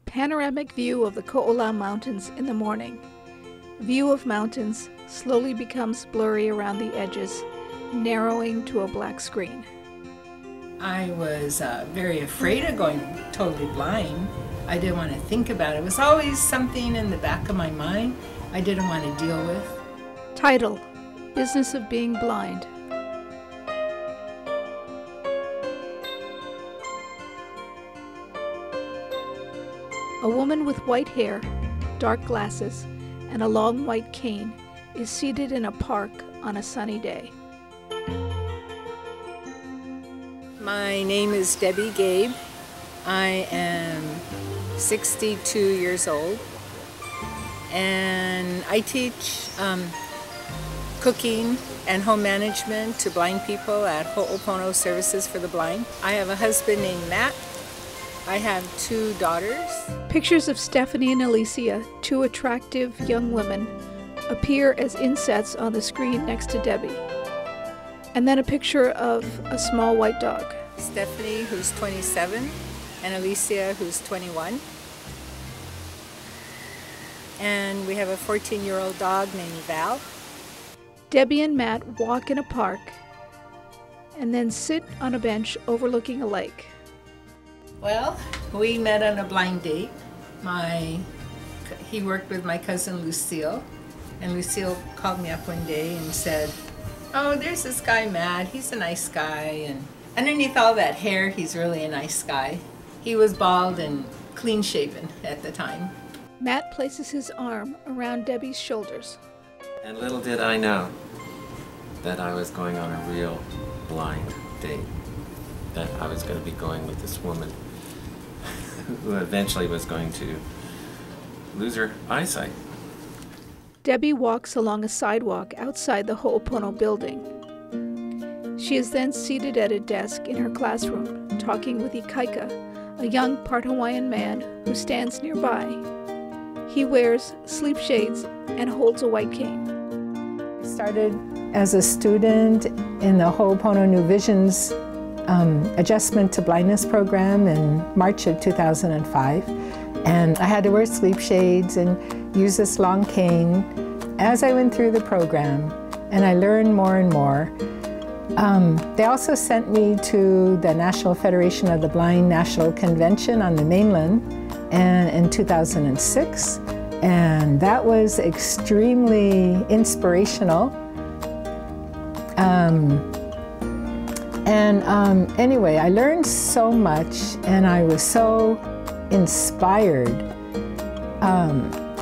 Panoramic view of the Ko'ola Mountains in the morning. View of mountains slowly becomes blurry around the edges, narrowing to a black screen. I was very afraid of going totally blind. I didn't want to think about it. It was always something in the back of my mind I didn't want to deal with. Title: Business of Being Blind. A woman with white hair, dark glasses, and a long white cane is seated in a park on a sunny day. My name is Debbie Gabe. I am 62 years old, and I teach cooking and home management to blind people at Ho'opono Services for the Blind. I have a husband named Matt. I have 2 daughters. Pictures of Stephanie and Alicia, 2 attractive young women, appear as insets on the screen next to Debbie. And then a picture of a small white dog. Stephanie, who's 27, and Alicia, who's 21. And we have a 14-year-old dog named Val. Debbie and Matt walk in a park and then sit on a bench overlooking a lake. Well, we met on a blind date. He worked with my cousin Lucille, and Lucille called me up one day and said, "Oh, there's this guy Matt, he's a nice guy, and underneath all that hair, he's really a nice guy." He was bald and clean shaven at the time. Matt places his arm around Debbie's shoulders. And little did I know that I was going on a real blind date, that I was going to be going with this woman who eventually was going to lose her eyesight. Debbie walks along a sidewalk outside the Ho'opono building. She is then seated at a desk in her classroom, talking with Ikaika, a young part Hawaiian man who stands nearby. He wears sleep shades and holds a white cane. I started as a student in the Ho'opono New Visions Adjustment to Blindness program in March of 2005. And I had to wear sleep shades and use this long cane as I went through the program, and I learned more and more. They also sent me to the National Federation of the Blind National Convention on the mainland in 2006, and that was extremely inspirational. Anyway, I learned so much, and I was so inspired,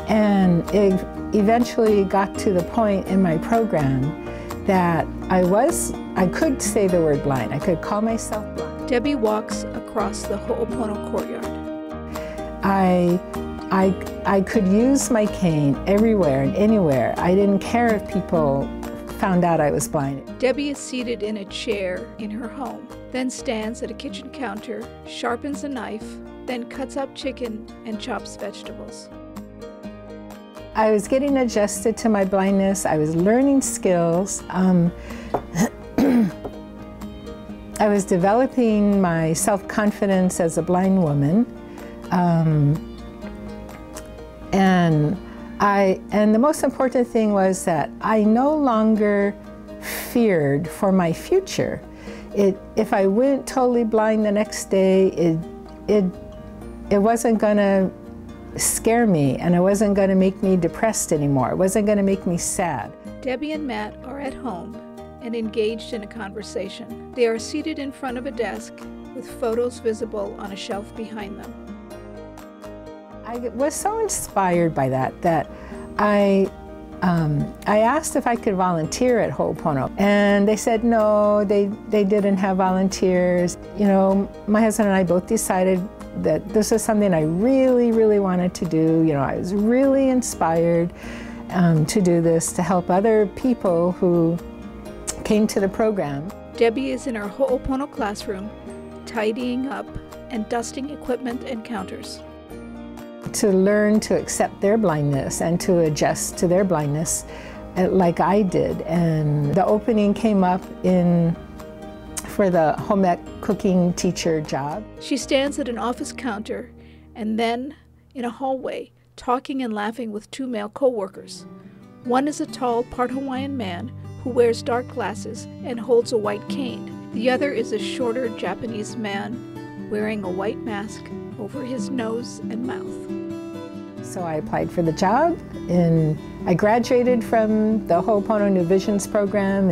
and it eventually got to the point in my program that I could say the word blind. I could call myself blind. Debbie walks across the Ho'opono courtyard. I could use my cane everywhere and anywhere. I didn't care if people found out I was blind. Debbie is seated in a chair in her home, then stands at a kitchen counter, sharpens a knife, then cuts up chicken and chops vegetables. I was getting adjusted to my blindness. I was learning skills. I was developing my self-confidence as a blind woman. And the most important thing was that I no longer feared for my future. If I went totally blind the next day, it wasn't going to scare me, and it wasn't going to make me depressed anymore. It wasn't going to make me sad. Debbie and Matt are at home and engaged in a conversation. They are seated in front of a desk with photos visible on a shelf behind them. I was so inspired by that I asked if I could volunteer at Ho'opono, and they said no, they didn't have volunteers. You know, my husband and I both decided that this is something I really, really wanted to do. You know, I was really inspired to do this, to help other people who came to the program. Debbie is in her Ho'opono classroom, tidying up and dusting equipment and counters. To learn to accept their blindness and to adjust to their blindness like I did. And the opening came up for the home ec cooking teacher job. She stands at an office counter and then in a hallway, talking and laughing with two male co-workers. One is a tall, part Hawaiian man who wears dark glasses and holds a white cane. The other is a shorter Japanese man wearing a white mask over his nose and mouth. So I applied for the job, and I graduated from the Ho'opono New Visions program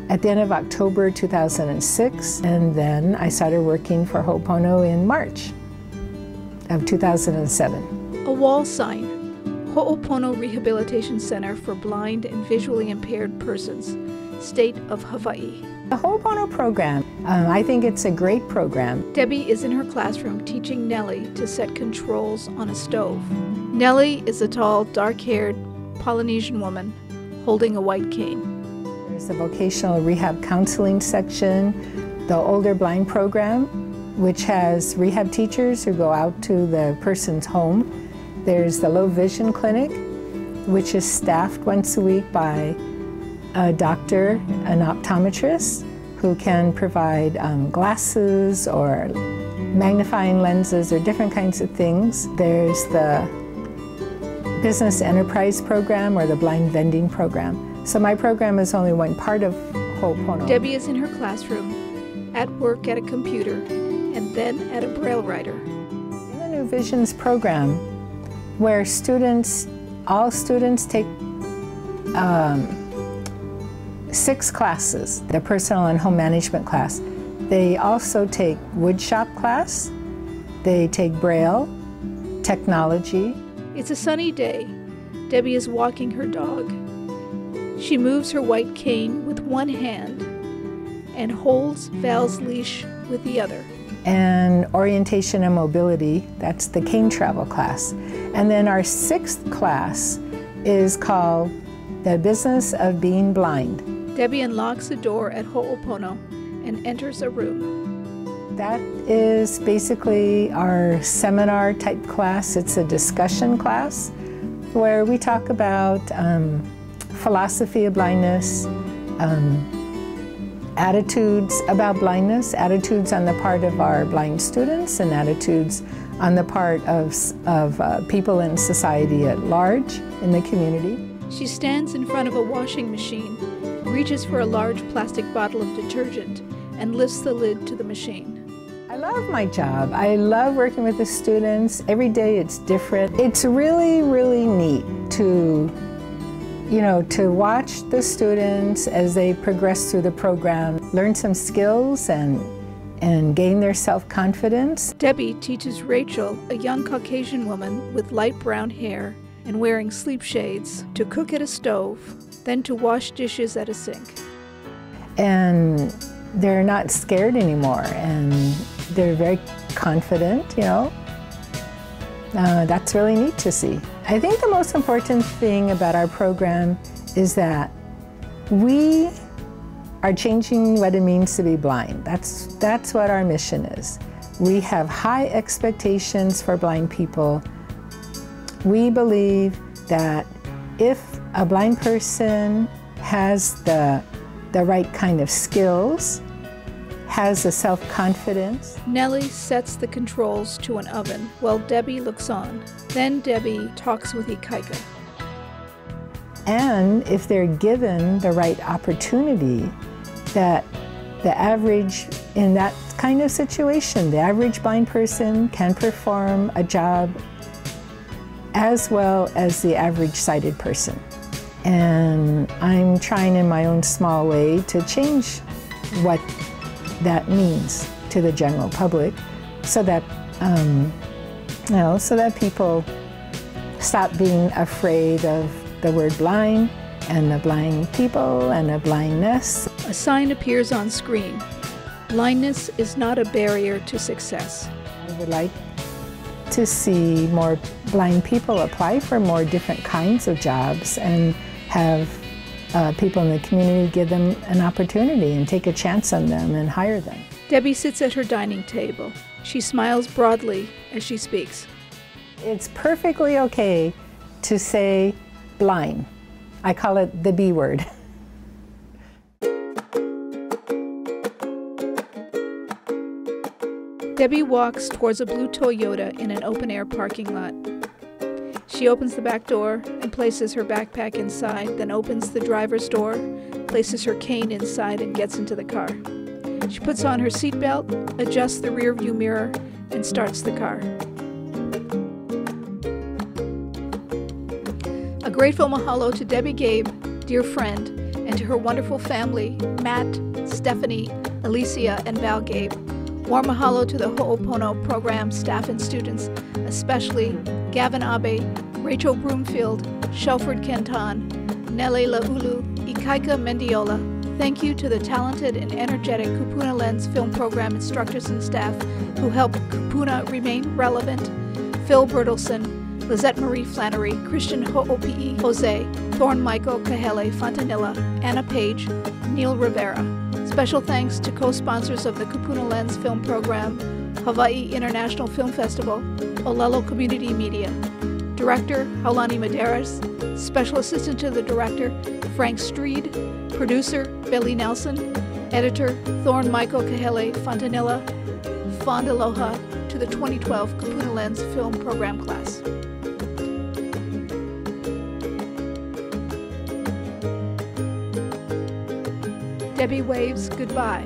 at the end of October 2006, and then I started working for Ho'opono in March of 2007. A wall sign, Ho'opono Rehabilitation Center for Blind and Visually Impaired Persons, State of Hawaii. The Ho'opono program, I think it's a great program. Debbie is in her classroom teaching Nellie to set controls on a stove. Nellie is a tall, dark-haired Polynesian woman holding a white cane. There's a vocational rehab counseling section, the older blind program, which has rehab teachers who go out to the person's home. There's the low vision clinic, which is staffed once a week by a doctor, an optometrist, who can provide glasses or magnifying lenses or different kinds of things. There's the business enterprise program or the blind vending program. So my program is only one part of Ho'opono. Debbie is in her classroom, at work at a computer, and then at a braille writer. In the New Visions program, where all students take 6 classes, the personal and home management class. They also take woodshop class, they take braille, technology. It's a sunny day. Debbie is walking her dog. She moves her white cane with one hand and holds Val's leash with the other. And orientation and mobility, that's the cane travel class. And then our 6th class is called the business of being blind. Debbie unlocks a door at Ho'opono and enters a room. That is basically our seminar type class. It's a discussion class where we talk about philosophy of blindness, attitudes about blindness, attitudes on the part of our blind students, and attitudes on the part of people in society at large, in the community. She stands in front of a washing machine, reaches for a large plastic bottle of detergent, and lifts the lid to the machine. I love my job. I love working with the students. Every day it's different. It's really, really neat to watch the students as they progress through the program, learn some skills and gain their self-confidence. Debbie teaches Rachel, a young Caucasian woman with light brown hair and wearing sleep shades, to cook at a stove, then to wash dishes at a sink. And they're not scared anymore, and they're very confident, That's really neat to see. I think the most important thing about our program is that we are changing what it means to be blind. That's what our mission is. We have high expectations for blind people. We believe that if a blind person has the right kind of skills, has the self-confidence. Nellie sets the controls to an oven while Debbie looks on. Then Debbie talks with Ikaika. And if they're given the right opportunity, that the average, in that kind of situation, the average blind person can perform a job as well as the average sighted person. And I'm trying in my own small way to change what that means to the general public, so that so that people stop being afraid of the word blind and the blind people and the blindness. A sign appears on screen. Blindness is not a barrier to success. I would like to see more blind people apply for more different kinds of jobs and have people in the community give them an opportunity and take a chance on them and hire them. Debbie sits at her dining table. She smiles broadly as she speaks. It's perfectly okay to say blind. I call it the B word. Debbie walks towards a blue Toyota in an open-air parking lot. She opens the back door and places her backpack inside, then opens the driver's door, places her cane inside, and gets into the car. She puts on her seatbelt, adjusts the rear-view mirror, and starts the car. A grateful mahalo to Debbie Gabe, dear friend, and to her wonderful family, Matt, Stephanie, Alicia, and Val Gabe. Warm mahalo to the Ho'opono program staff and students, especially Gavin Abe, Rachel Broomfield, Shelford Kenton, Nele Laulu, Ikaika Mendiola. Thank you to the talented and energetic Kupuna Lens film program instructors and staff who help Kupuna remain relevant. Phil Bertelson, Lizette Marie Flannery, Christian Ho'opi'i Jose, Thorne Michael Kahele Fontanilla, Anna Page, Neil Rivera. Special thanks to co-sponsors of the Kupuna Lens film program, Hawaii International Film Festival, Olelo Community Media. Director, Haulani Medeiros. Special assistant to the director, Frank Streed. Producer, Billy Nelson. Editor, Thorne Michael Kahele Fontanilla. Fond aloha to the 2012 Kupuna Lens film program class. Debbie waves goodbye.